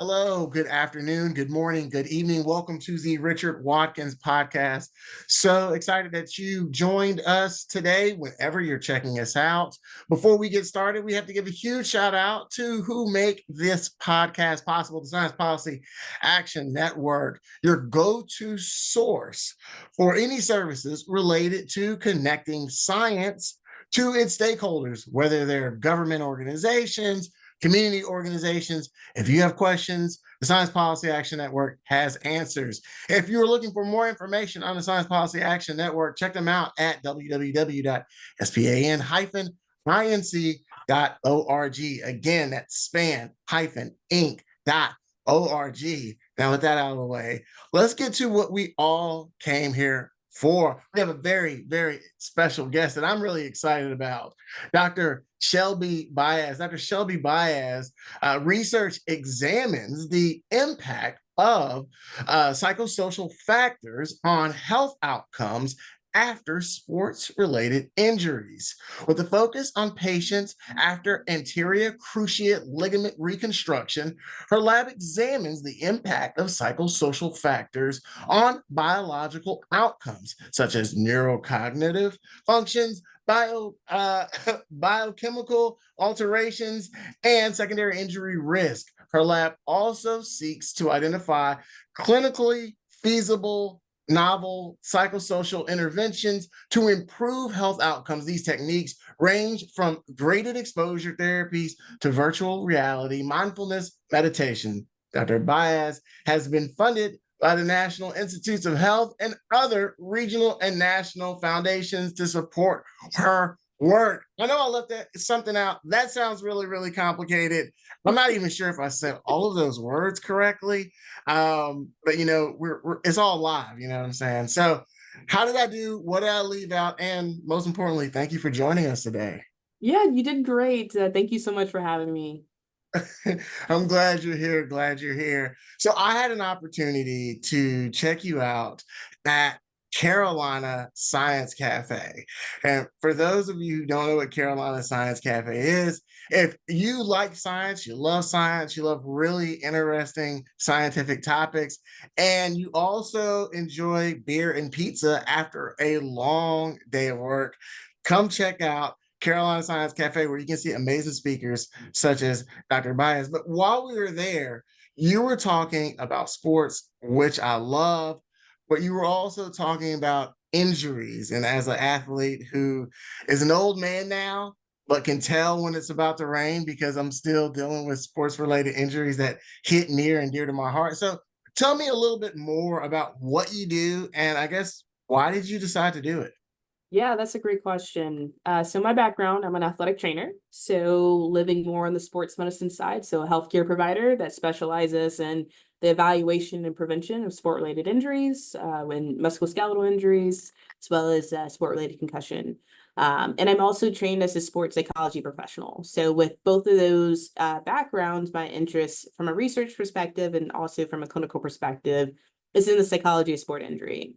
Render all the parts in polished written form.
Hello, good afternoon, good morning, good evening. Welcome to the Richard Watkins podcast. So excited that you joined us today, whenever you're checking us out. Before we get started, we have to give a huge shout out to who make this podcast possible, the Science Policy Action Network, your go-to source for any services related to connecting science to its stakeholders, whether they're government organizations, community organizations. If you have questions, the Science Policy Action Network has answers. If you're looking for more information on the Science Policy Action Network, check them out at www.span-inc.org. Again, that's span-inc.org. Now, with that out of the way, let's get to what we all came here for. We have a very, very special guest that I'm really excited about. Dr. Shelby Baez. Dr. Shelby Baez research examines the impact of psychosocial factors on health outcomes after sports-related injuries. With a focus on patients after anterior cruciate ligament reconstruction, her lab examines the impact of psychosocial factors on biological outcomes, such as neurocognitive functions, biochemical alterations, and secondary injury risk. Her lab also seeks to identify clinically feasible novel psychosocial interventions to improve health outcomes. These techniques range from graded exposure therapies to virtual reality, mindfulness, meditation. Dr. Baez has been funded by the National Institutes of Health and other regional and national foundations to support her work. I know I left something out. That sounds really, really complicated. I'm not even sure if I said all of those words correctly. But it's all live, you know what I'm saying? So how did I do? What did I leave out? And most importantly, thank you for joining us today. Yeah, you did great. Thank you so much for having me. I'm glad you're here. Glad you're here. So I had an opportunity to check you out at Carolina Science Cafe. And for those of you who don't know what Carolina Science Cafe is, if you like science, you love really interesting scientific topics, and you also enjoy beer and pizza after a long day of work, come check out Carolina Science Cafe, where you can see amazing speakers such as Dr. Baez. But while we were there, you were talking about sports, which I love, but you were also talking about injuries. And as an athlete who is an old man now, but can tell when it's about to rain because I'm still dealing with sports related injuries that hit near and dear to my heart. So tell me a little bit more about what you do. And I guess, why did you decide to do it? Yeah, that's a great question. So my background, I'm an athletic trainer, so living more on the sports medicine side, so a healthcare provider that specializes in the evaluation and prevention of sport-related injuries, when musculoskeletal injuries, as well as sport-related concussion. And I'm also trained as a sports psychology professional. So with both of those backgrounds, my interests from a research perspective and also from a clinical perspective is in the psychology of sport injury.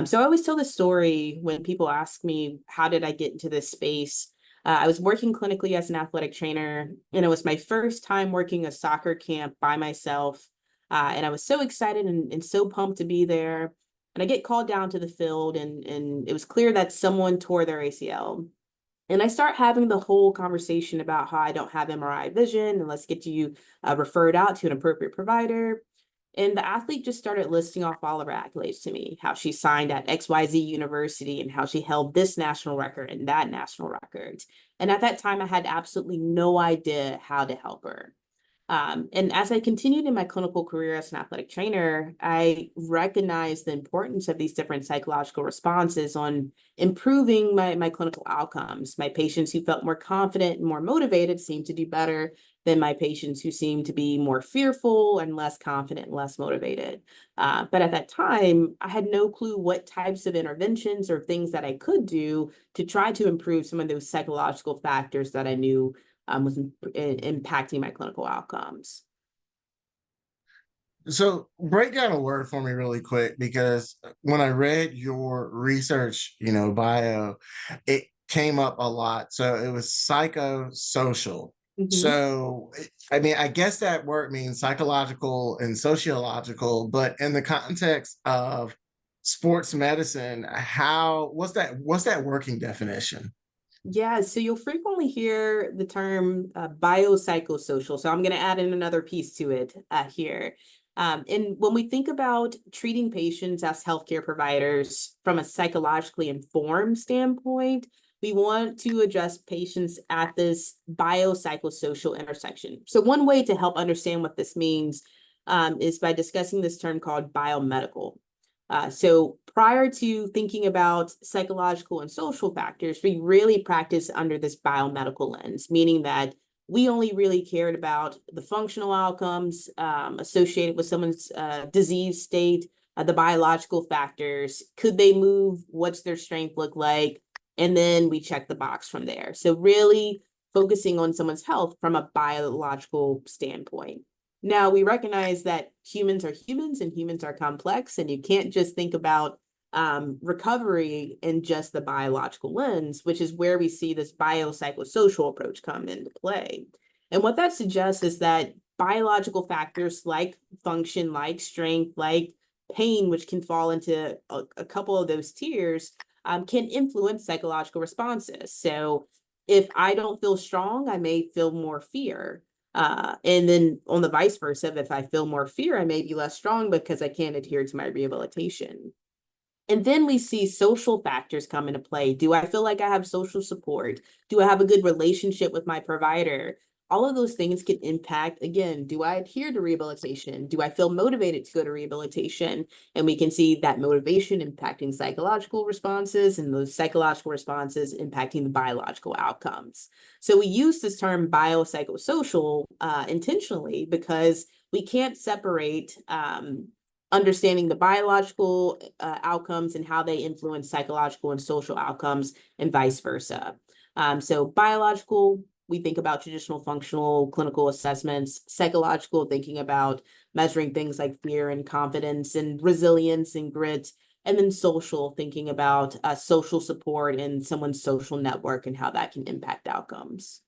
So I always tell this story when people ask me, how did I get into this space? I was working clinically as an athletic trainer, and it was my first time working a soccer camp by myself. And I was so excited and so pumped to be there. And I get called down to the field, and it was clear that someone tore their ACL. And I start having the whole conversation about how I don't have MRI vision, and let's get you referred out to an appropriate provider. And the athlete just started listing off all of her accolades to me, how she signed at XYZ University and how she held this national record and that national record. And at that time, I had absolutely no idea how to help her. And as I continued in my clinical career as an athletic trainer, I recognized the importance of these different psychological responses on improving my clinical outcomes. My patients who felt more confident and more motivated seemed to do better than my patients who seemed to be more fearful and less confident and less motivated. But at that time, I had no clue what types of interventions or things that I could do to try to improve some of those psychological factors that I knew was impacting my clinical outcomes. So break down a word for me really quick, because when I read your research, bio, it came up a lot. So it was psychosocial. Mhm. So, I mean, I guess that word means psychological and sociological, but in the context of sports medicine, what's that working definition? Yeah, so you'll frequently hear the term biopsychosocial. So I'm going to add in another piece to it here. And when we think about treating patients as healthcare providers from a psychologically informed standpoint, we want to address patients at this biopsychosocial intersection. So one way to help understand what this means is by discussing this term called biomedical. So prior to thinking about psychological and social factors, we really practice under this biomedical lens, meaning that we only really cared about the functional outcomes associated with someone's disease state, the biological factors. Could they move? What's their strength look like? And then we check the box from there. So really focusing on someone's health from a biological standpoint. Now, we recognize that humans are humans and humans are complex, and you can't just think about recovery in just the biological lens, which is where we see this biopsychosocial approach come into play. And what that suggests is that biological factors like function, like strength, like pain, which can fall into a couple of those tiers, can influence psychological responses. So if I don't feel strong, I may feel more fear. And then on the vice versa, if I feel more fear, I may be less strong because I can't adhere to my rehabilitation. And then we see social factors come into play. Do I feel like I have social support? Do I have a good relationship with my provider? All of those things can impact, again, do I adhere to rehabilitation? Do I feel motivated to go to rehabilitation? And we can see that motivation impacting psychological responses and those psychological responses impacting the biological outcomes. So we use this term biopsychosocial intentionally because we can't separate understanding the biological outcomes and how they influence psychological and social outcomes and vice versa. So biological, we think about traditional functional clinical assessments, psychological, thinking about measuring things like fear and confidence and resilience and grit, and then social, thinking about social support and someone's social network and how that can impact outcomes.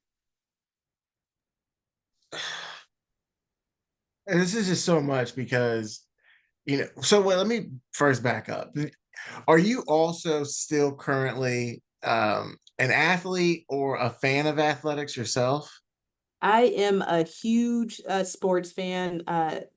And this is just so much because, so wait, let me first back up. Are you also still currently an athlete or a fan of athletics yourself? I am a huge sports fan,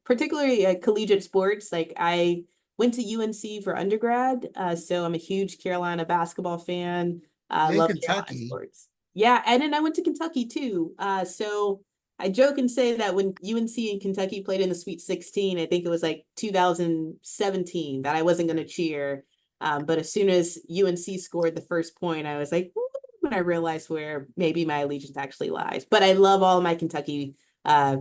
particularly collegiate sports. Like I went to UNC for undergrad, so I'm a huge Carolina basketball fan. I'm in Love Carolina Kentucky. sports. Yeah, and then I went to Kentucky too. So I joke and say that when UNC and Kentucky played in the Sweet 16, I think it was like 2017, that I wasn't going to cheer. But as soon as UNC scored the first point, I was like, when I realized where maybe my allegiance actually lies. But I love all my Kentucky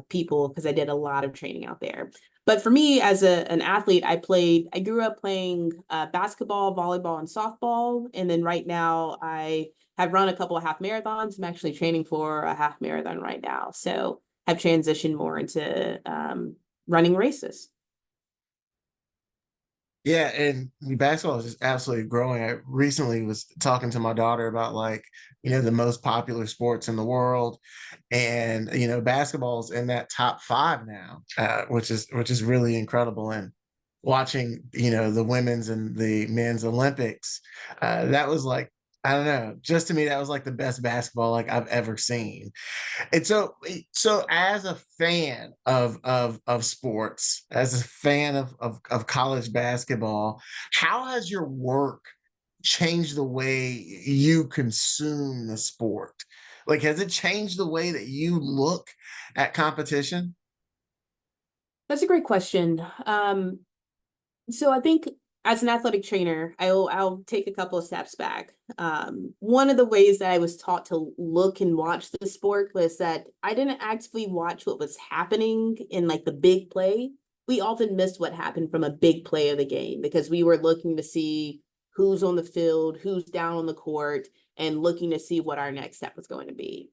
people because I did a lot of training out there. But for me, as an athlete, I grew up playing basketball, volleyball, and softball. And then right now, I have run a couple of half marathons. I'm actually training for a half marathon right now. So have transitioned more into running races. Yeah, and basketball is just absolutely growing. I recently was talking to my daughter about like, the most popular sports in the world. And basketball's in that top five now, which is really incredible. And watching, the women's and the men's Olympics, that was like, I don't know, just to me, that was like the best basketball like I've ever seen. And so as a fan of sports, as a fan of college basketball, how has your work changed the way you consume the sport? Like, has it changed the way that you look at competition? That's a great question. So I think as an athletic trainer, I'll take a couple of steps back. One of the ways that I was taught to look and watch the sport was that I didn't actively watch what was happening in like the big play. We often missed what happened from a big play of the game because we were looking to see who's on the field, who's down on the court, and looking to see what our next step was going to be.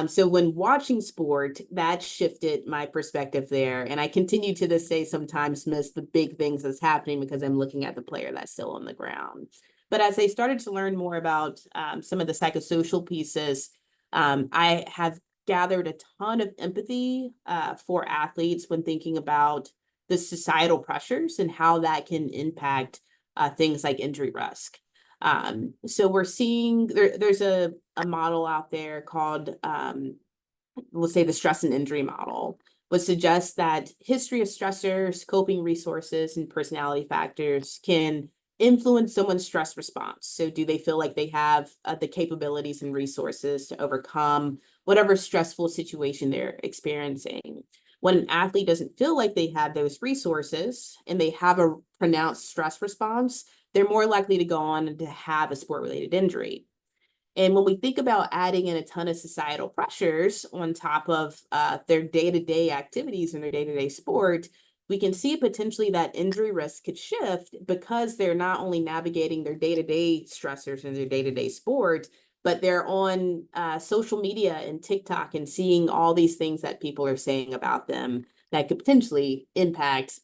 So when watching sport, that shifted my perspective there. And I continue to this day sometimes miss the big things that's happening because I'm looking at the player that's still on the ground. But as I started to learn more about some of the psychosocial pieces, I have gathered a ton of empathy for athletes when thinking about the societal pressures and how that can impact things like injury risk. So we're seeing there's a model out there called, let's say, the stress and injury model, which suggests that history of stressors, coping resources, and personality factors can influence someone's stress response. So do they feel like they have the capabilities and resources to overcome whatever stressful situation they're experiencing? When an athlete doesn't feel like they have those resources and they have a pronounced stress response, they're more likely to go on to have a sport-related injury. And when we think about adding in a ton of societal pressures on top of their day-to-day activities and their day-to-day sport, we can see potentially that injury risk could shift because they're not only navigating their day-to-day stressors in their day-to-day sport, but they're on social media and TikTok and seeing all these things that people are saying about them that could potentially impact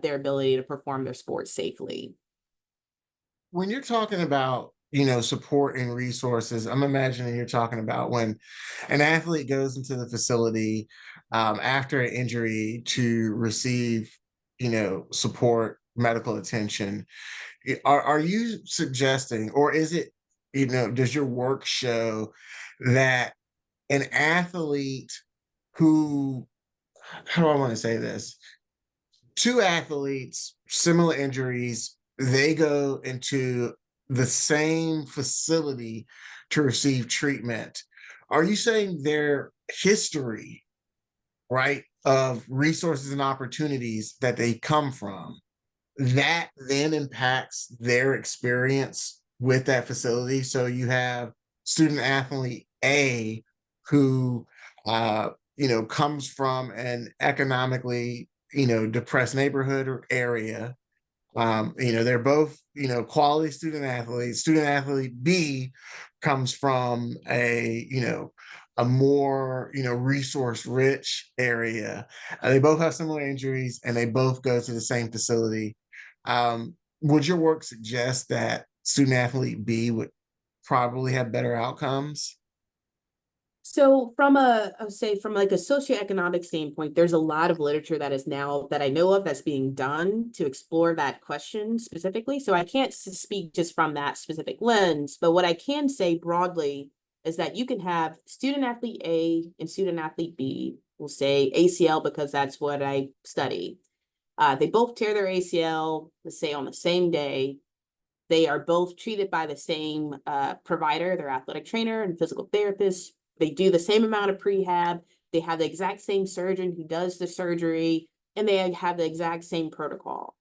their ability to perform their sport safely. When you're talking about, support and resources, I'm imagining you're talking about when an athlete goes into the facility after an injury to receive, support, medical attention. Are you suggesting, or is it, does your work show that an athlete who, how do I want to say this? Two athletes, similar injuries, they go into the same facility to receive treatment. Are you saying their history, right, of resources and opportunities that they come from, that then impacts their experience with that facility? So you have student athlete A who comes from an economically, depressed neighborhood or area. They're both, quality student athletes. Student athlete B comes from a more, resource rich area. They both have similar injuries and they both go to the same facility. Would your work suggest that student athlete B would probably have better outcomes? So from I would say from like a socioeconomic standpoint, there's a lot of literature that is now that I know of that's being done to explore that question specifically. So I can't speak just from that specific lens, but what I can say broadly is that you can have student athlete A and student athlete B, we'll say ACL because that's what I study. They both tear their ACL, let's say on the same day. They are both treated by the same provider, their athletic trainer and physical therapist. They do the same amount of prehab. They have the exact same surgeon who does the surgery, and they have the exact same protocol.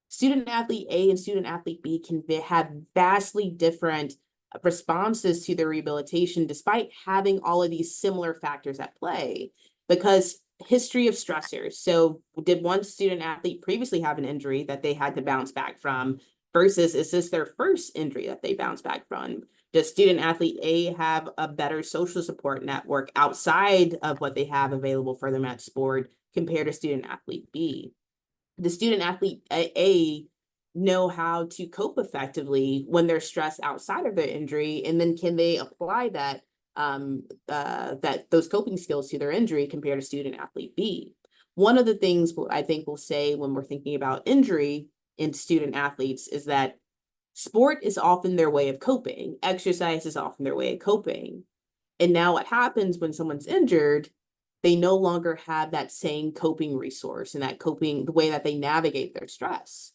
Student athlete A and student athlete B can have vastly different responses to their rehabilitation, despite having all of these similar factors at play, because history of stressors. So did one student athlete previously have an injury that they had to bounce back from versus is this their first injury that they bounce back from? Does student athlete A have a better social support network outside of what they have available for them at sport compared to student athlete B? The student athlete A know how to cope effectively when they're stressed outside of their injury, and then can they apply that those coping skills to their injury compared to student athlete B? One of the things I think we'll say when we're thinking about injury in student athletes is that sport is often their way of coping. Exercise is often their way of coping. And now what happens when someone's injured, they no longer have that same coping resource and that coping, the way that they navigate their stress.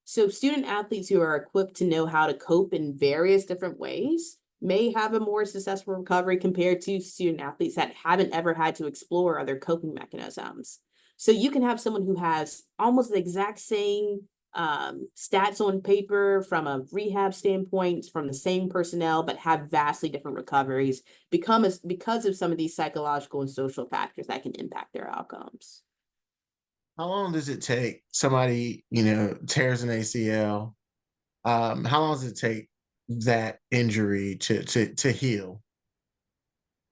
So student athletes who are equipped to know how to cope in various different ways may have a more successful recovery compared to student athletes that haven't ever had to explore other coping mechanisms. So you can have someone who has almost the exact same stats on paper from a rehab standpoint from the same personnel, but have vastly different recoveries because of some of these psychological and social factors that can impact their outcomes. How long does it take somebody, tears an ACL? How long does it take that injury to heal?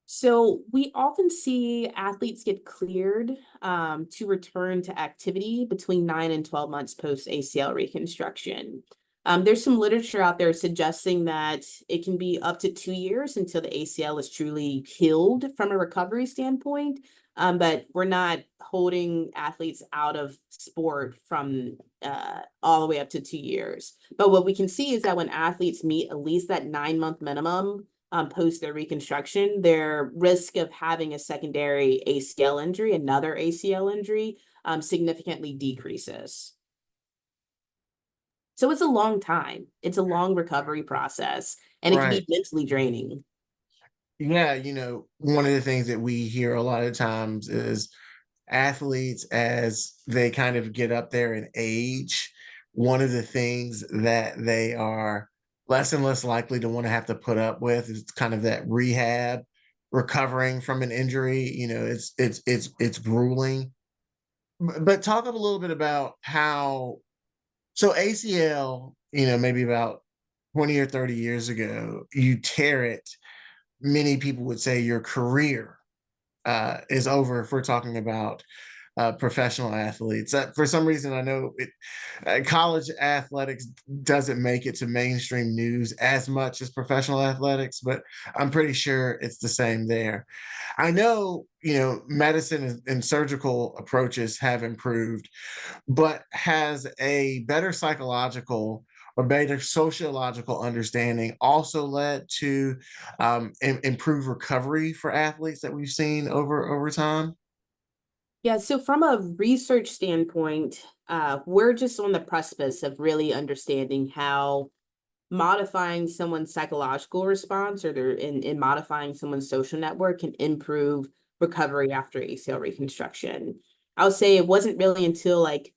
So we often see athletes get cleared to return to activity between 9 and 12 months post ACL reconstruction. There's some literature out there suggesting that it can be up to 2 years until the ACL is truly healed from a recovery standpoint. But we're not holding athletes out of sport from all the way up to 2 years. But what we can see is that when athletes meet at least that 9-month minimum post their reconstruction, their risk of having a secondary ACL injury, another ACL injury, significantly decreases. So it's a long time. It's a long recovery process, and it can Right. be mentally draining. Yeah, one of the things that we hear a lot of times is athletes, as they kind of get up there in age, one of the things that they are less and less likely to want to have to put up with is kind of that rehab, recovering from an injury. It's grueling. But talk a little bit about how, so ACL, maybe about 20 or 30 years ago, you tear it, many people would say your career is over if we're talking about professional athletes. For some reason, I know college athletics doesn't make it to mainstream news as much as professional athletics, but I'm pretty sure it's the same there. I know, medicine and surgical approaches have improved, but has a better psychological or better sociological understanding also led to improved recovery for athletes that we've seen over time? Yeah, so from a research standpoint, we're just on the precipice of really understanding how modifying someone's psychological response or in modifying someone's social network can improve recovery after ACL reconstruction. I would say it wasn't really until like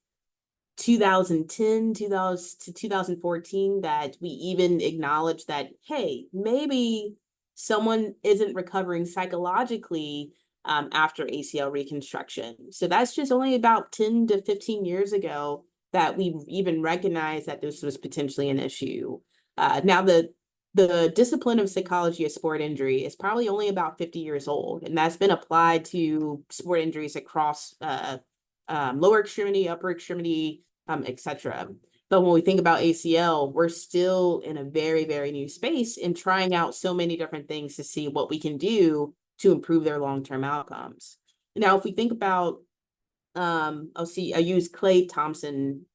2010, 2000 to 2014 that we even acknowledge that, hey, maybe someone isn't recovering psychologically after ACL reconstruction. So that's just only about 10 to 15 years ago that we even recognized that this was potentially an issue. Now, the discipline of psychology of sport injury is probably only about 50 years old, and that's been applied to sport injuries across lower extremity, upper extremity, etc. But when we think about ACL, we're still in a very, very new space and trying out so many different things to see what we can do to improve their long-term outcomes. Now, if we think about, I use Clay Thompson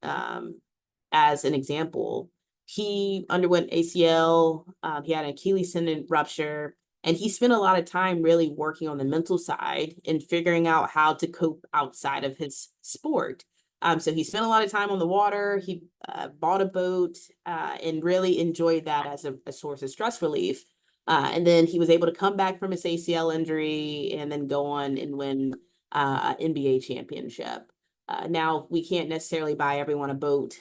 as an example. He underwent ACL, he had an Achilles tendon rupture, and he spent a lot of time really working on the mental side and figuring out how to cope outside of his sport. So he spent a lot of time on the water. He bought a boat and really enjoyed that as a source of stress relief. And then he was able to come back from his ACL injury and then go on and win an NBA championship. Now, we can't necessarily buy everyone a boat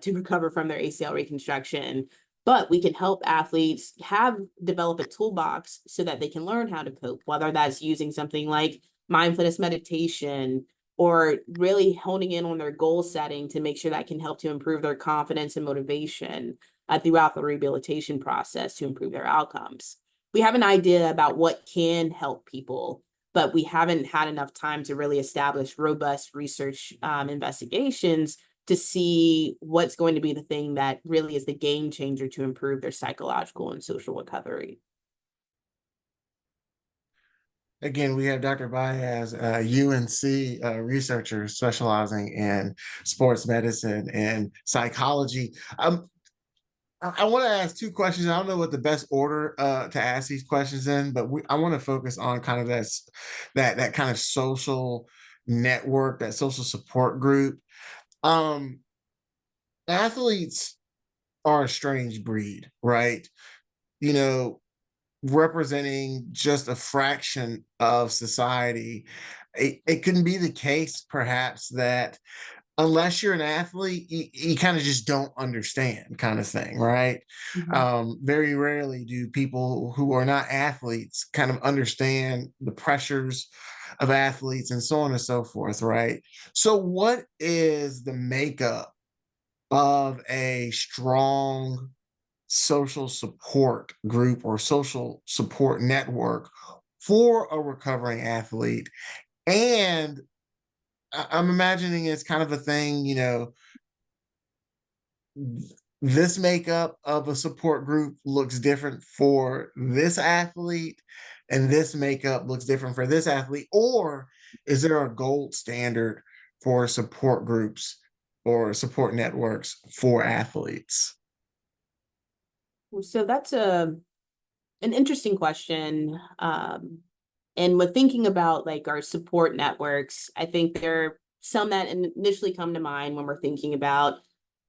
to recover from their ACL reconstruction, but we can help athletes develop a toolbox so that they can learn how to cope, whether that's using something like mindfulness meditation or really honing in on their goal setting to make sure that can help to improve their confidence and motivation throughout the rehabilitation process to improve their outcomes. We have an idea about what can help people, but we haven't had enough time to really establish robust research investigations to see what's going to be the thing that really is the game changer to improve their psychological and social recovery. Again, we have Dr. Baez, UNC researcher specializing in sports medicine and psychology. I want to ask two questions. I don't know what the best order to ask these questions in, but I want to focus on kind of that kind of social network, that social support group. Um, Athletes are a strange breed, right? You know, representing just a fraction of society. It can be the case, perhaps, that unless you're an athlete, you kind of just don't understand, kind of thing, right? Mhm. Very rarely do people who are not athletes kind of understand the pressures of athletes and so on and so forth, right? So, what is the makeup of a strong social support group or social support network for a recovering athlete? And I'm imagining it's kind of a thing, this makeup of a support group looks different for this athlete, and this makeup looks different for this athlete? Or is there a gold standard for support groups or support networks for athletes? So that's an interesting question. And when thinking about like our support networks, I think there are some that initially come to mind when we're thinking about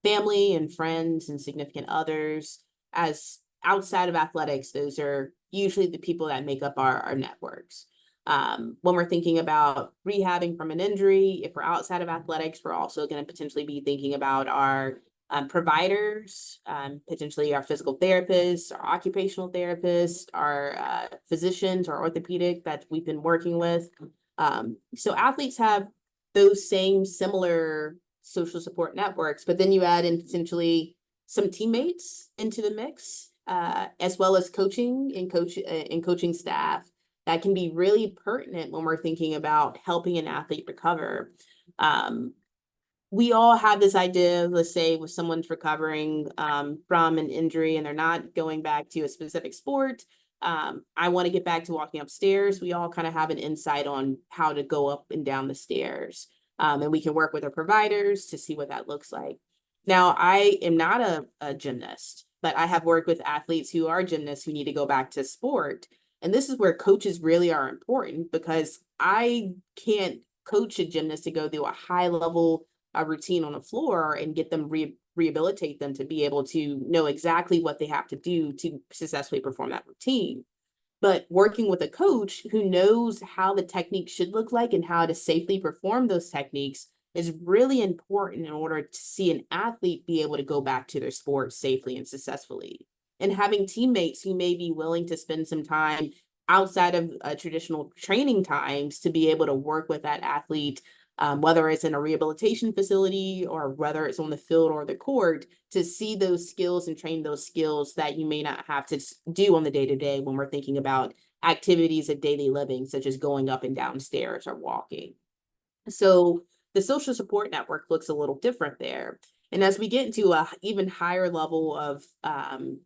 family and friends and significant others. As outside of athletics, those are usually the people that make up our networks. When we're thinking about rehabbing from an injury, if we're outside of athletics, we're also going to potentially be thinking about our providers, potentially our physical therapists, our occupational therapists, our physicians, or orthopedic that we've been working with. So athletes have those same similar social support networks, but then you add in potentially some teammates into the mix, as well as coaching and coaching staff that can be really pertinent when we're thinking about helping an athlete recover. We all have this idea, let's say, with someone's recovering from an injury and they're not going back to a specific sport. I want to get back to walking upstairs. We all kind of have an insight on how to go up and down the stairs. And we can work with our providers to see what that looks like. Now, I am not a gymnast, but I have worked with athletes who are gymnasts who need to go back to sport. And this is where coaches really are important, because I can't coach a gymnast to go through a high level routine on the floor and get them rehabilitate them to be able to know exactly what they have to do to successfully perform that routine. But working with a coach who knows how the technique should look like and how to safely perform those techniques is really important in order to see an athlete be able to go back to their sport safely and successfully. And having teammates who may be willing to spend some time outside of traditional training times to be able to work with that athlete, whether it's in a rehabilitation facility or whether it's on the field or the court, to see those skills and train those skills that you may not have to do on the day to day when we're thinking about activities of daily living, such as going up and down stairs or walking. So the social support network looks a little different there. And as we get into a even higher level of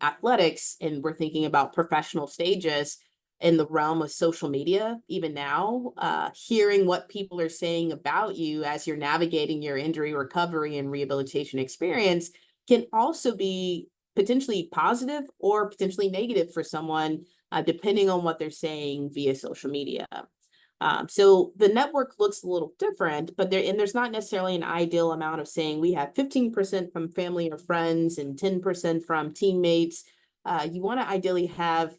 athletics, and we're thinking about professional stages in the realm of social media, even now, hearing what people are saying about you as you're navigating your injury recovery and rehabilitation experience can also be potentially positive or potentially negative for someone, depending on what they're saying via social media. So the network looks a little different, but there's not necessarily an ideal amount of saying we have 15% from family or friends and 10% from teammates. You want to ideally have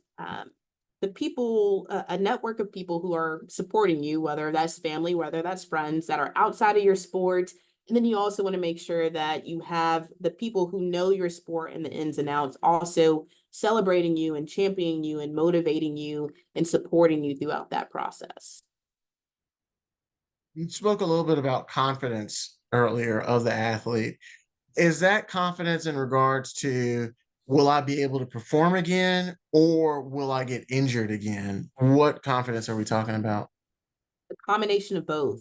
the people, a network of people who are supporting you, whether that's family, whether that's friends that are outside of your sport. And then you also want to make sure that you have the people who know your sport and the ins and outs also celebrating you and championing you and motivating you and supporting you throughout that process. You spoke a little bit about confidence earlier of the athlete. Is that confidence in regards to, will I be able to perform again, or will I get injured again? What confidence are we talking about? A combination of both.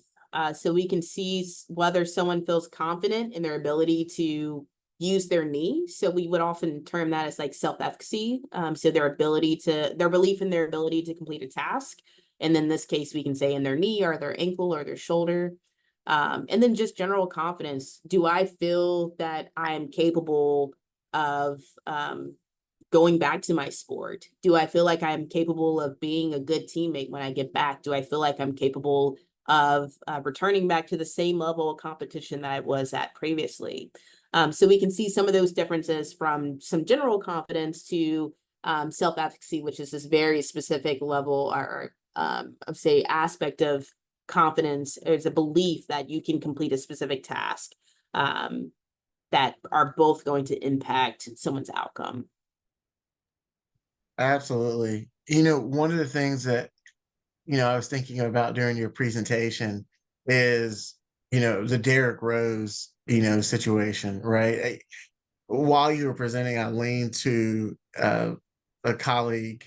So we can see whether someone feels confident in their ability to use their knee. So we would often term that as like self-efficacy. So their belief in their ability to complete a task. And then in this case, we can say in their knee or their ankle or their shoulder. And then just general confidence. Do I feel that I am capable of going back to my sport? Do I feel like I'm capable of being a good teammate when I get back? Do I feel like I'm capable of returning back to the same level of competition that I was at previously? So we can see some of those differences from some general confidence to self-efficacy, which is this very specific level or say aspect of confidence. It's a belief that you can complete a specific task, that are both going to impact someone's outcome. Absolutely. One of the things that, I was thinking about during your presentation is, the Derrick Rose, situation, right? While you were presenting, I leaned to a colleague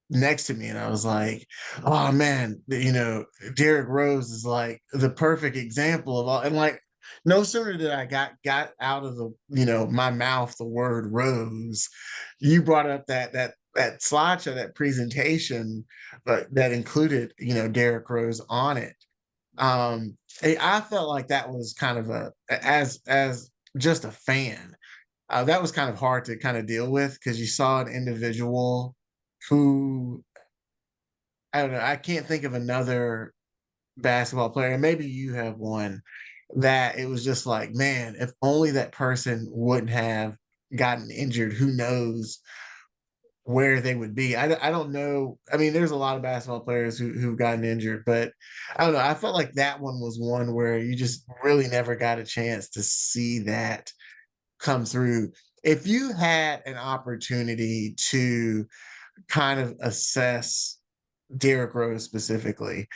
next to me, and I was like, "Oh man, Derrick Rose is like the perfect example of all." And like, No sooner did I got out of the, my mouth the word rose, you brought up that slideshow, that presentation, but that included, Derrick Rose on it. I felt like that was kind of as just a fan, that was kind of hard to kind of deal with because you saw an individual who, I don't know, I can't think of another basketball player, and maybe you have one, that it was just like, man, if only that person wouldn't have gotten injured, who knows where they would be. I don't know. I mean, there's a lot of basketball players who've gotten injured, but I don't know. I felt like that one was one where you just really never got a chance to see that come through. If you had an opportunity to kind of assess Derrick Rose specifically,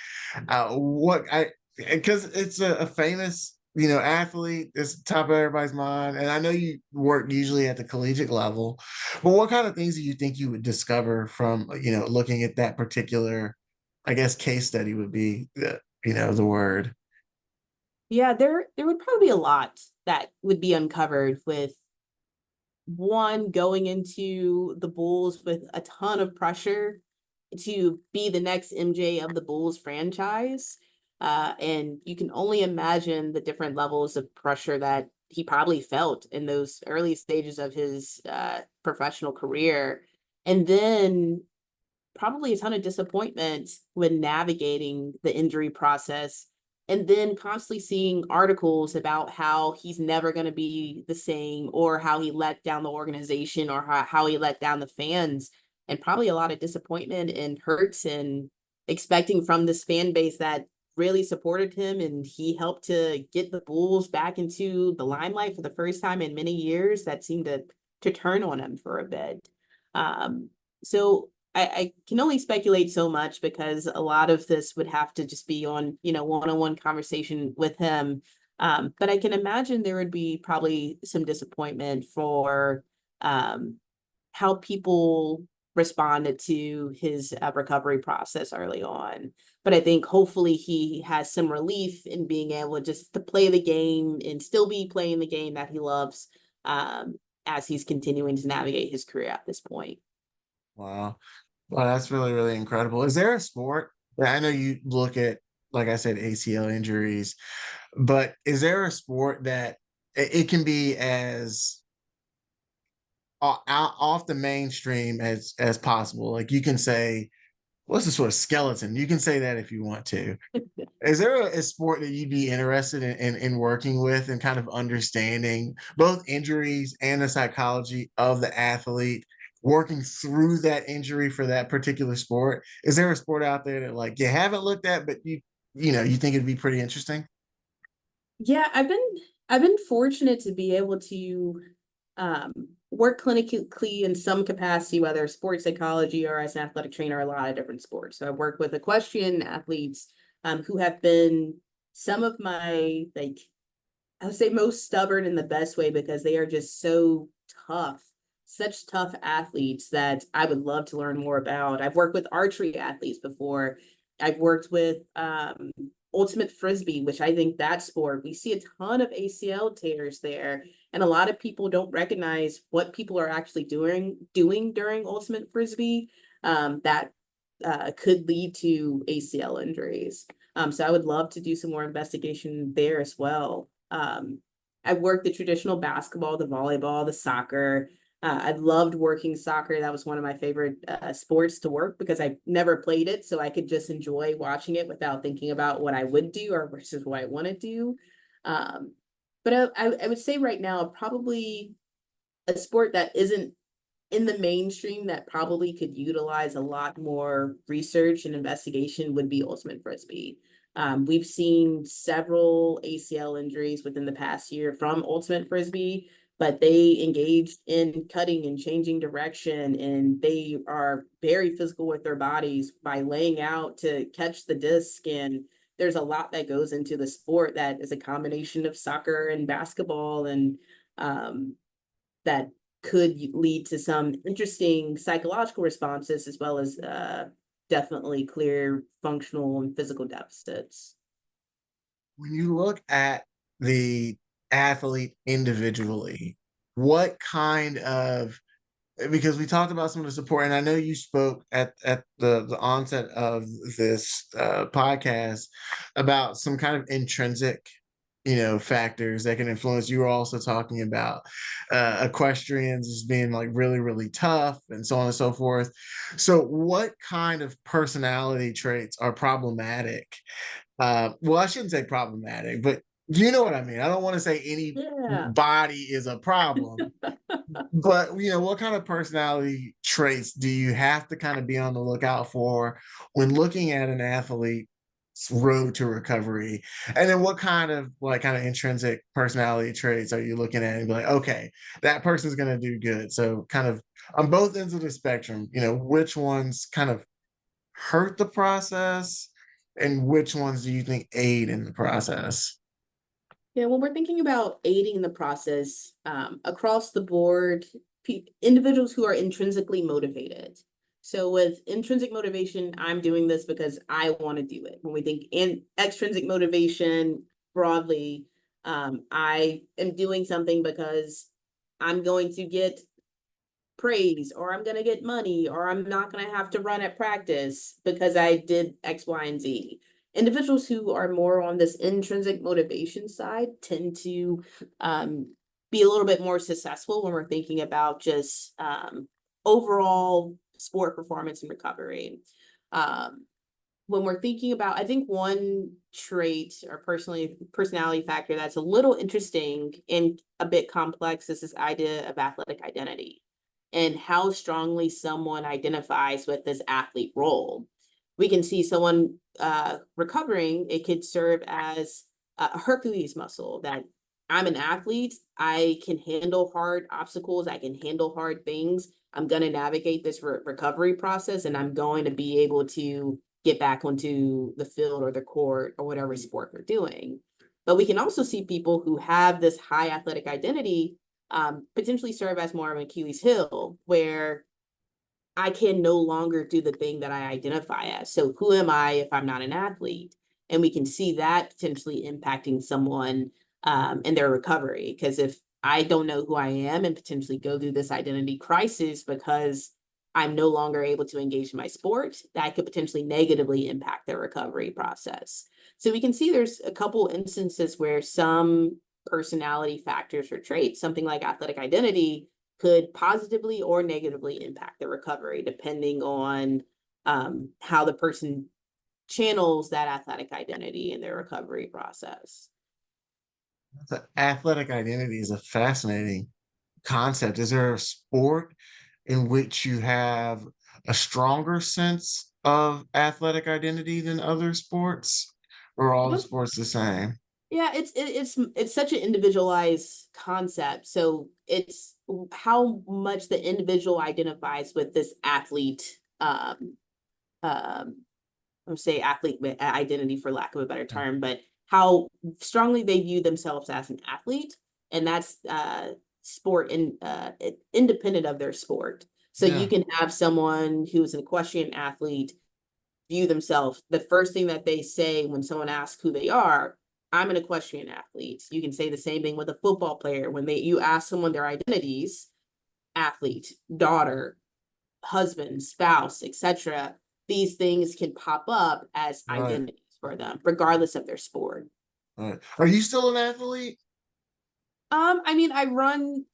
what I because it's a famous, athlete. It's top of everybody's mind, and I know you work usually at the collegiate level. But what kind of things do you think you would discover from, looking at that particular, I guess, case study would be the word. Yeah, there would probably be a lot that would be uncovered with one going into the Bulls with a ton of pressure to be the next MJ of the Bulls franchise. And you can only imagine the different levels of pressure that he probably felt in those early stages of his professional career. And then probably a ton of disappointment when navigating the injury process, and then constantly seeing articles about how he's never going to be the same, or how he let down the organization, or how he let down the fans, and probably a lot of disappointment and hurts, and expecting from this fan base that really supported him, and he helped to get the Bulls back into the limelight for the first time in many years, that seemed to turn on him for a bit. So I can only speculate so much, because a lot of this would have to just be on, one-on-one conversation with him. But I can imagine there would be probably some disappointment for how people responded to his recovery process early on. But I think hopefully he has some relief in being able just to play the game and still be playing the game that he loves, as he's continuing to navigate his career at this point. Wow. Well, that's really, really incredible. Is there a sport? I know you look at, like I said, ACL injuries, but is there a sport that it can be as out off the mainstream as possible? Like you can say, what's the sort of skeleton? You can say that if you want to. Is there a sport that you'd be interested in working with and kind of understanding both injuries and the psychology of the athlete, working through that injury for that particular sport? Is there a sport out there that like you haven't looked at, but you think it'd be pretty interesting? Yeah, I've been fortunate to be able to work clinically in some capacity, whether sports psychology or as an athletic trainer, a lot of different sports. So I've worked with equestrian athletes who have been some of my, like, I would say most stubborn in the best way, because they are just so tough, such tough athletes that I would love to learn more about. I've worked with archery athletes before. I've worked with ultimate frisbee, which I think that sport, we see a ton of ACL tears there. And a lot of people don't recognize what people are actually doing during ultimate frisbee, that could lead to ACL injuries. So I would love to do some more investigation there as well. I've worked the traditional basketball, the volleyball, the soccer. I loved working soccer. That was one of my favorite sports to work, because I never played it, so I could just enjoy watching it without thinking about what I would do or versus what I want to do. Um, but I would say right now, probably a sport that isn't in the mainstream that probably could utilize a lot more research and investigation would be ultimate frisbee. We've seen several ACL injuries within the past year from ultimate frisbee, but they engaged in cutting and changing direction, and they are very physical with their bodies by laying out to catch the disc. And there's a lot that goes into the sport that is a combination of soccer and basketball, and that could lead to some interesting psychological responses, as well as definitely clear functional and physical deficits. When you look at the athlete individually, what kind of, because we talked about some of the support, and I know you spoke at the onset of this podcast about some kind of intrinsic, factors that can influence. You were also talking about equestrians as being like really, really tough and so on and so forth. So what kind of personality traits are problematic? Well, I shouldn't say problematic, but you know what I mean. I don't want to say any Yeah. body is a problem, but what kind of personality traits do you have to kind of be on the lookout for when looking at an athlete's road to recovery? And then what kind of intrinsic personality traits are you looking at and be like, okay, that person's gonna do good. So kind of on both ends of the spectrum, which ones kind of hurt the process and which ones do you think aid in the process? Yeah, when we're thinking about aiding the process, across the board, individuals who are intrinsically motivated. So with intrinsic motivation, I'm doing this because I want to do it. When we think in extrinsic motivation broadly, I am doing something because I'm going to get praise, or I'm going to get money, or I'm not going to have to run at practice because I did X, Y, and Z. Individuals who are more on this intrinsic motivation side tend to be a little bit more successful when we're thinking about just overall sport performance and recovery. When we're thinking about, I think one trait or personality factor that's a little interesting and a bit complex is this idea of athletic identity and how strongly someone identifies with this athlete role. We can see someone recovering, it could serve as a Hercules muscle that I'm an athlete, I can handle hard obstacles, I can handle hard things. I'm going to navigate this recovery process and I'm going to be able to get back onto the field or the court or whatever sport they're doing. But we can also see people who have this high athletic identity potentially serve as more of an Achilles heel, where I can no longer do the thing that I identify as. So who am I if I'm not an athlete? And we can see that potentially impacting someone in their recovery. Because if I don't know who I am and potentially go through this identity crisis because I'm no longer able to engage in my sport, that could potentially negatively impact their recovery process. So we can see there's a couple instances where some personality factors or traits, something like athletic identity, could positively or negatively impact the recovery, depending on how the person channels that athletic identity in their recovery process. The athletic identity is a fascinating concept. Is there a sport in which you have a stronger sense of athletic identity than other sports, or are all the sports the same? Yeah, it's such an individualized concept. So it's how much the individual identifies with this athlete. I would say athlete identity for lack of a better term, but how strongly they view themselves as an athlete, and that's sport in independent of their sport. So you Yeah. can have someone who's an equestrian athlete view themselves, the first thing that they say when someone asks who they are, I'm an equestrian athlete. You can say the same thing with a football player. When you ask someone their identities, athlete, daughter, husband, spouse, etc., these things can pop up as Right. identities for them, regardless of their sport. Right. Are you still an athlete? I mean, I run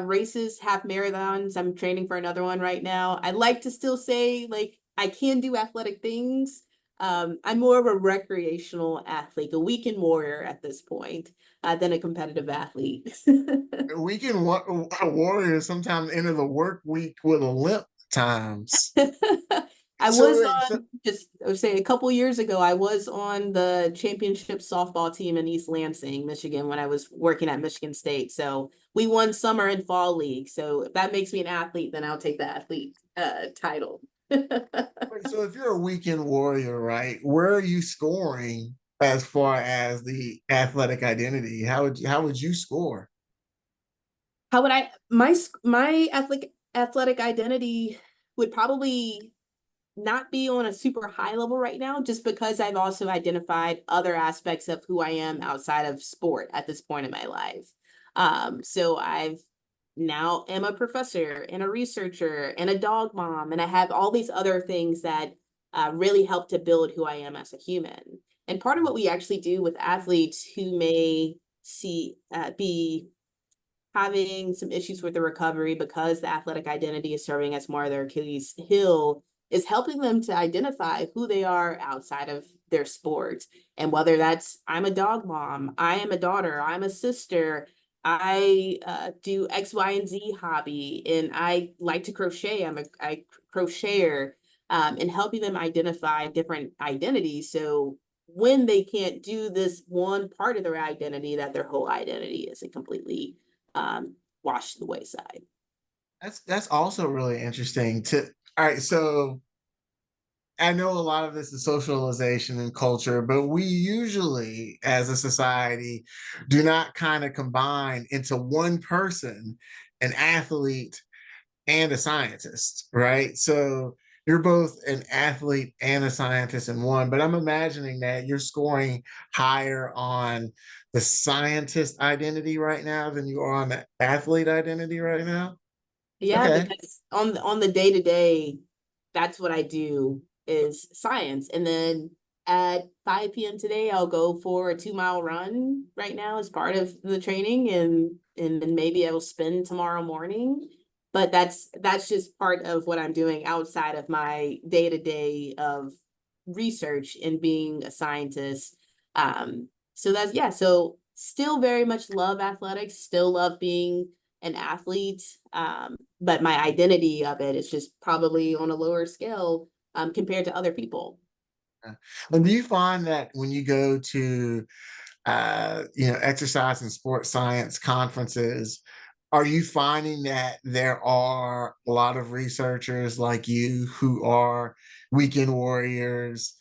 races, half marathons. I'm training for another one right now. I like to still say like I can do athletic things. I'm more of a recreational athlete, a weekend warrior at this point, than a competitive athlete. Weekend warrior sometimes enter the work week with a limp times. I So, was wait, so on just I would say a couple years ago, I was on the championship softball team in East Lansing, Michigan, when I was working at Michigan State. So we won summer and fall league. So if that makes me an athlete, then I'll take the athlete title. so if you're a weekend warrior, right? Where are you scoring as far as the athletic identity? How would you score? How would I my athletic identity would probably not be on a super high level right now, just because I've also identified other aspects of who I am outside of sport at this point in my life. So I've now am a professor and a researcher and a dog mom, and I have all these other things that really help to build who I am as a human. And part of what we actually do with athletes who may be having some issues with the recovery because the athletic identity is serving as more of their Achilles heel is helping them to identify who they are outside of their sport. And whether that's I'm a dog mom, I am a daughter, I'm a sister, I do X, Y, and Z hobby, and I like to crochet. I crocheter, and helping them identify different identities. So when they can't do this one part of their identity, that their whole identity isn't completely washed to the wayside. That's also really interesting to all right, so I know a lot of this is socialization and culture, but we usually, as a society, do not kind of combine into one person, an athlete and a scientist, right? So you're both an athlete and a scientist in one, but I'm imagining that you're scoring higher on the scientist identity right now than you are on the athlete identity right now. Yeah, Okay. because on the day to day, that's what I do is science. And then at 5 p.m. today, I'll go for a 2 mile run right now as part of the training, and then maybe I will spin tomorrow morning. But that's just part of what I'm doing outside of my day to day of research and being a scientist. So that's yeah, so still very much love athletics, still love being an athlete, but my identity of it is just probably on a lower scale compared to other people. And do you find that when you go to exercise and sports science conferences, are you finding that there are a lot of researchers like you who are weekend warriors,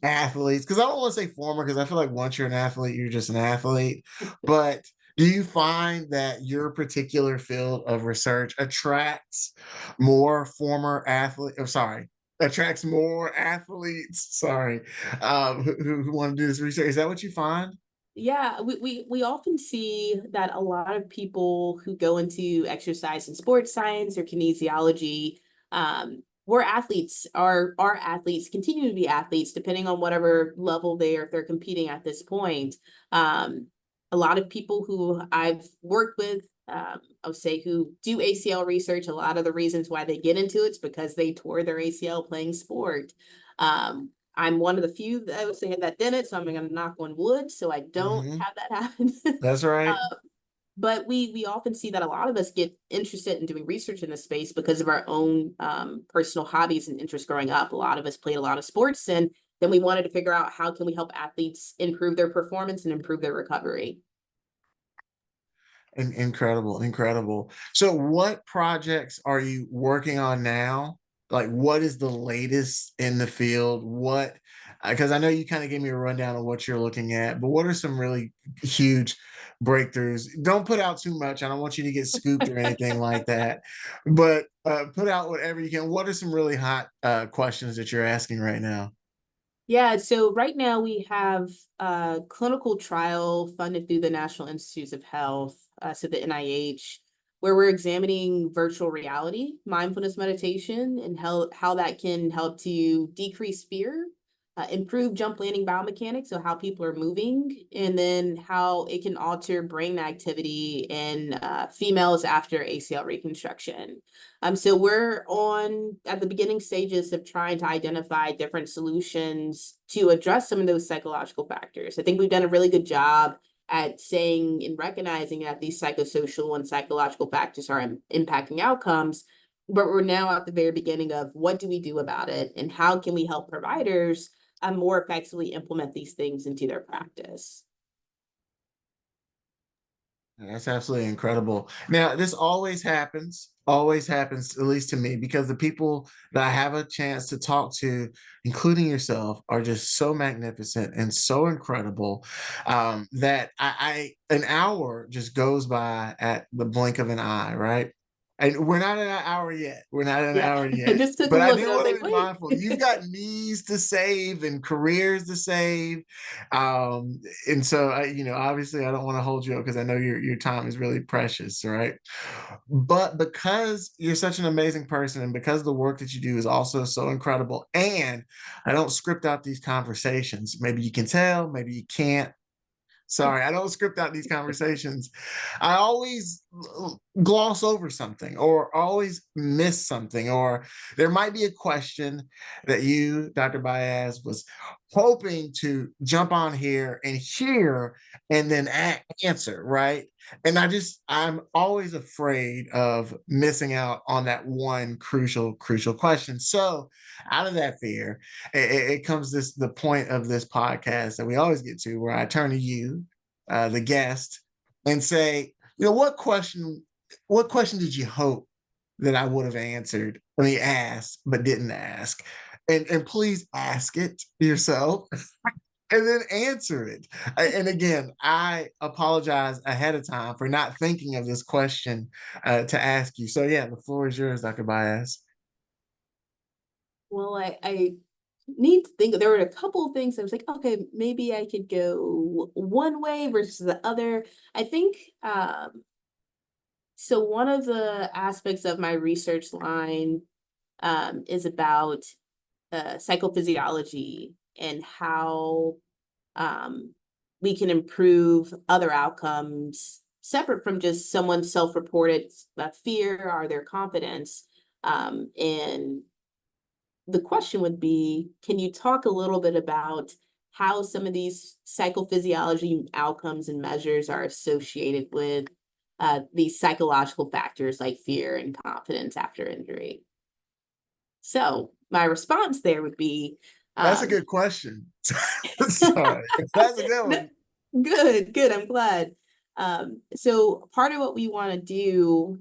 athletes? Because I don't want to say former, because I feel like once you're an athlete, you're just an athlete. But do you find that your particular field of research attracts more former athlete, or sorry, attracts more athletes, sorry, who want to do this research? Is that what you find? Yeah, we often see that a lot of people who go into exercise and sports science or kinesiology, were athletes, are athletes, continue to be athletes, depending on whatever level if they're competing at this point. Um, a lot of people who I've worked with, I would say who do ACL research, a lot of the reasons why they get into it's because they tore their ACL playing sport. Um, I'm one of the few that I would say that didn't, so I'm gonna knock on wood so I don't Hmm. have that happen. That's right. uh, but we often see that a lot of us get interested in doing research in this space because of our own personal hobbies and interests growing up. A lot of us played a lot of sports, and then we wanted to figure out how can we help athletes improve their performance and improve their recovery. Incredible, incredible. So, what projects are you working on now? Like, what is the latest in the field? What, because I know you kind of gave me a rundown of what you're looking at, but what are some really huge breakthroughs? Don't put out too much. I don't want you to get scooped or anything like that, but put out whatever you can. What are some really hot questions that you're asking right now? Yeah, so right now we have a clinical trial funded through the National Institutes of Health, so the NIH, where we're examining virtual reality, mindfulness meditation, and how that can help to decrease fear, improve jump landing biomechanics, so how people are moving, and then how it can alter brain activity in females after ACL reconstruction. So we're on at the beginning stages of trying to identify different solutions to address some of those psychological factors. I think we've done a really good job at saying and recognizing that these psychosocial and psychological factors are impacting outcomes, but we're now at the very beginning of what do we do about it and how can we help providers more effectively implement these things into their practice. That's absolutely incredible. Now, this always happens, at least to me, because the people that I have a chance to talk to, including yourself, are just so magnificent and so incredible that an hour just goes by at the blink of an eye, right? And we're not in an hour yet. We're not in an Yeah, hour I yet. just took a But I look do and I was want like, to be wait. mindful. You've got knees to save and careers to save. Um, and so obviously I don't want to hold you up because I know your time is really precious, right? But because you're such an amazing person and because the work that you do is also so incredible, and I don't script out these conversations. Maybe you can tell, maybe you can't. Sorry, I don't script out these conversations. I always gloss over something or always miss something, or there might be a question that you, Dr. Baez, was hoping to jump on here and hear and then answer, right? And I'm always afraid of missing out on that one crucial, crucial question. So, out of that fear, it comes the point of this podcast that we always get to, where I turn to you, the guest, and say, what question did you hope that I would have answered when he asked but didn't ask? And please ask it yourself and then answer it. And again, I apologize ahead of time for not thinking of this question to ask you. So yeah, the floor is yours, Dr. Baez. Well, I need to think. There were a couple of things I was like, okay, maybe I could go one way versus the other. I think so. One of the aspects of my research line is about psychophysiology and how um, we can improve other outcomes separate from just someone's self-reported fear or their confidence. And the question would be, can you talk a little bit about how some of these psychophysiology outcomes and measures are associated with these psychological factors like fear and confidence after injury? So my response there would be, That's a um, good question. Sorry, that's a good no, one. good. I'm glad. So part of what we want to do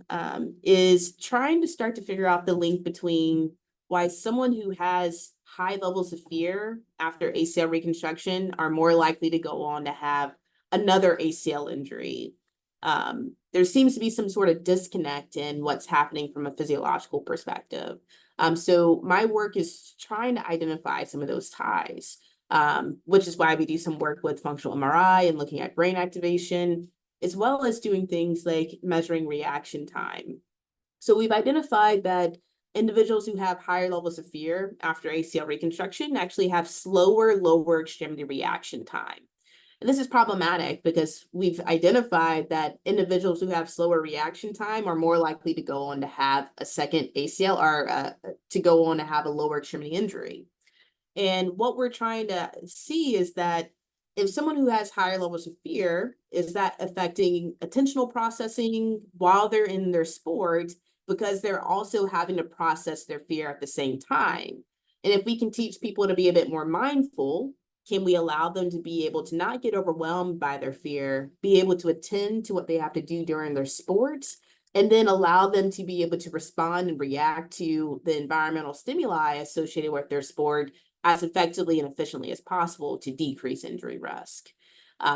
is trying to start to figure out the link between why someone who has high levels of fear after ACL reconstruction are more likely to go on to have another ACL injury. There seems to be some sort of disconnect in what's happening from a physiological perspective. So my work is trying to identify some of those ties, which is why we do some work with functional MRI and looking at brain activation, as well as doing things like measuring reaction time. So we've identified that individuals who have higher levels of fear after ACL reconstruction actually have slower lower extremity reaction time. And this is problematic because we've identified that individuals who have slower reaction time are more likely to go on to have a second ACL or to go on to have a lower extremity injury. And what we're trying to see is that if someone who has higher levels of fear, is that affecting attentional processing while they're in their sport because they're also having to process their fear at the same time? And if we can teach people to be a bit more mindful, can we allow them to be able to not get overwhelmed by their fear, be able to attend to what they have to do during their sports, and then allow them to be able to respond and react to the environmental stimuli associated with their sport as effectively and efficiently as possible to decrease injury risk.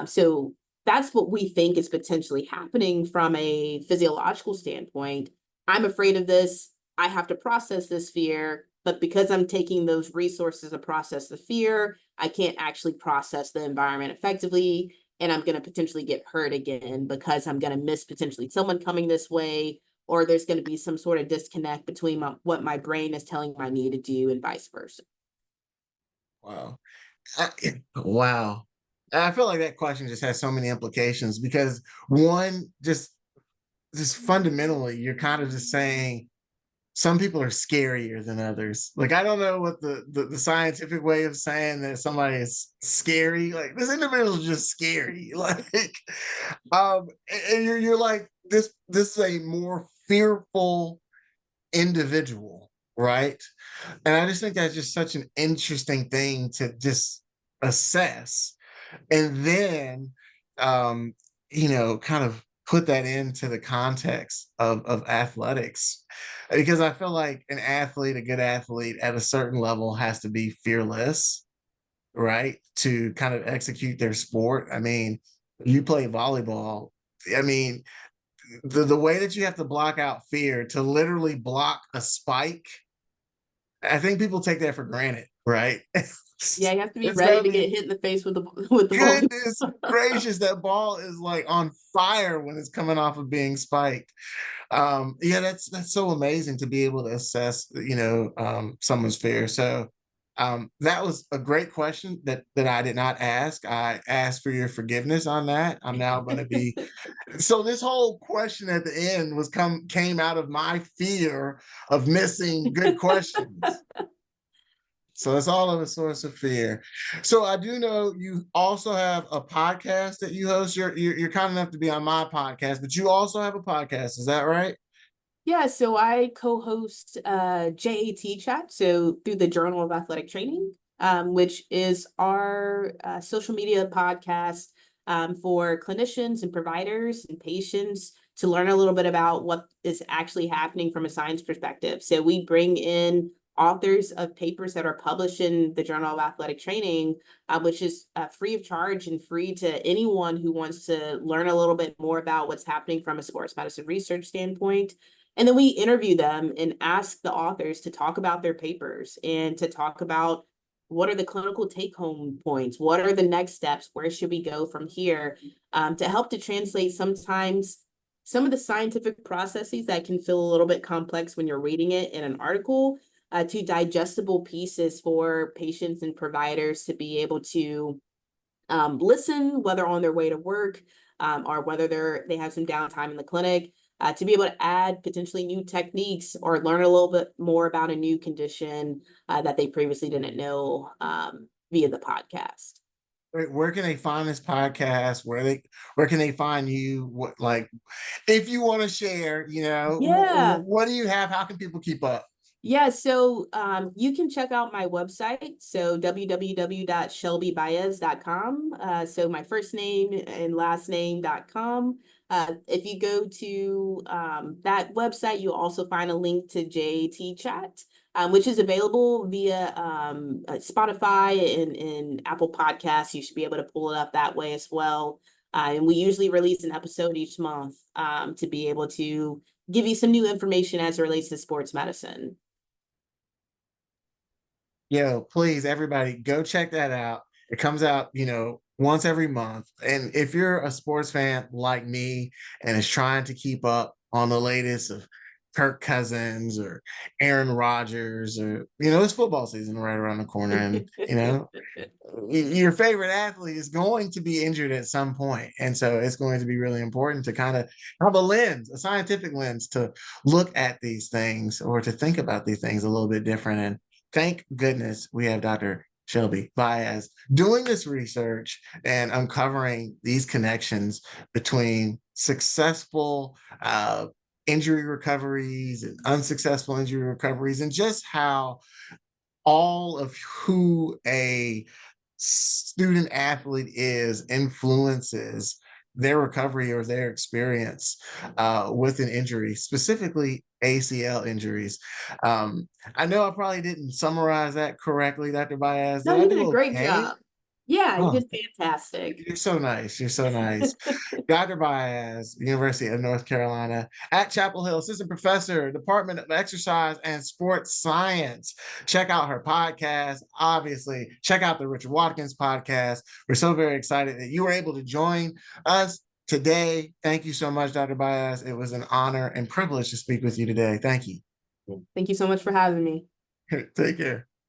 So that's what we think is potentially happening from a physiological standpoint. I'm afraid of this. I have to process this fear, but because I'm taking those resources to process the fear, I can't actually process the environment effectively. And I'm going to potentially get hurt again because I'm going to miss potentially someone coming this way, or there's going to be some sort of disconnect between what my brain is telling my knee to do and vice versa. Wow. Wow. I feel like that question just has so many implications because one, just fundamentally, you're kind of just saying some people are scarier than others. Like I don't know what the scientific way of saying that somebody is scary. Like this individual is just scary. Like and you're like this is a more fearful individual, right? And I just think that's just such an interesting thing to just assess. And then, um, kind of put that into the context of athletics. Because I feel like an athlete, a good athlete at a certain level has to be fearless, right? To kind of execute their sport. I mean, you play volleyball. I mean, the way that you have to block out fear to literally block a spike, I think people take that for granted, right? Yeah, you have to be It's ready gotta to be, get hit in the face with the with the ball. goodness gracious, that ball is like on fire when it's coming off of being spiked. Yeah, that's so amazing to be able to assess, someone's fear. So that was a great question that I did not ask. I asked for your forgiveness on that. I'm now going to be, so this whole question at the end came out of my fear of missing good questions. So it's all of a source of fear. So I do know you also have a podcast that you host. You're kind enough to be on my podcast, but you also have a podcast. Is that right? Yeah, so I co-host JAT Chat, so through the Journal of Athletic Training, which is our social media podcast for clinicians and providers and patients to learn a little bit about what is actually happening from a science perspective. So we bring in authors of papers that are published in the Journal of Athletic Training, which is free of charge and free to anyone who wants to learn a little bit more about what's happening from a sports medicine research standpoint. And then we interview them and ask the authors to talk about their papers and to talk about what are the clinical take home points? What are the next steps? Where should we go from here? To help to translate sometimes some of the scientific processes that can feel a little bit complex when you're reading it in an article to digestible pieces for patients and providers to be able to listen, whether on their way to work or whether they have some downtime in the clinic, to be able to add potentially new techniques or learn a little bit more about a new condition that they previously didn't know via the podcast. Where can they find this podcast? Where can they find you? What, like, if you want to share, Yeah. what do you have? How can people keep up? Yeah, so you can check out my website, so www.shelbybaez.com. So my first name and last name.com. If you go to that website, you'll also find a link to JAT Chat, which is available via Spotify and Apple Podcasts. You should be able to pull it up that way as well. And we usually release an episode each month to be able to give you some new information as it relates to sports medicine. Please, everybody, go check that out. It comes out, once every month. And if you're a sports fan like me and is trying to keep up on the latest of Kirk Cousins or Aaron Rodgers, or, it's football season right around the corner. And, your favorite athlete is going to be injured at some point. And so it's going to be really important to kind of have a scientific lens to look at these things or to think about these things a little bit different. And thank goodness we have Dr. Shelby Baez doing this research and uncovering these connections between successful injury recoveries and unsuccessful injury recoveries, and just how all of who a student athlete is influences their recovery or their experience with an injury, specifically ACL injuries. I know I probably didn't summarize that correctly, Dr. Baez. No, Did I you did a do great okay? job. Yeah, you Oh, did fantastic. you're so nice. You're so nice. Dr. Baez, University of North Carolina, at Chapel Hill, assistant professor, Department of Exercise and Sports Science. Check out her podcast. Obviously, check out the Richard Watkins podcast. We're so very excited that you were able to join us today. Thank you so much, Dr. Baez. It was an honor and privilege to speak with you today. Thank you. Thank you so much for having me. Take care.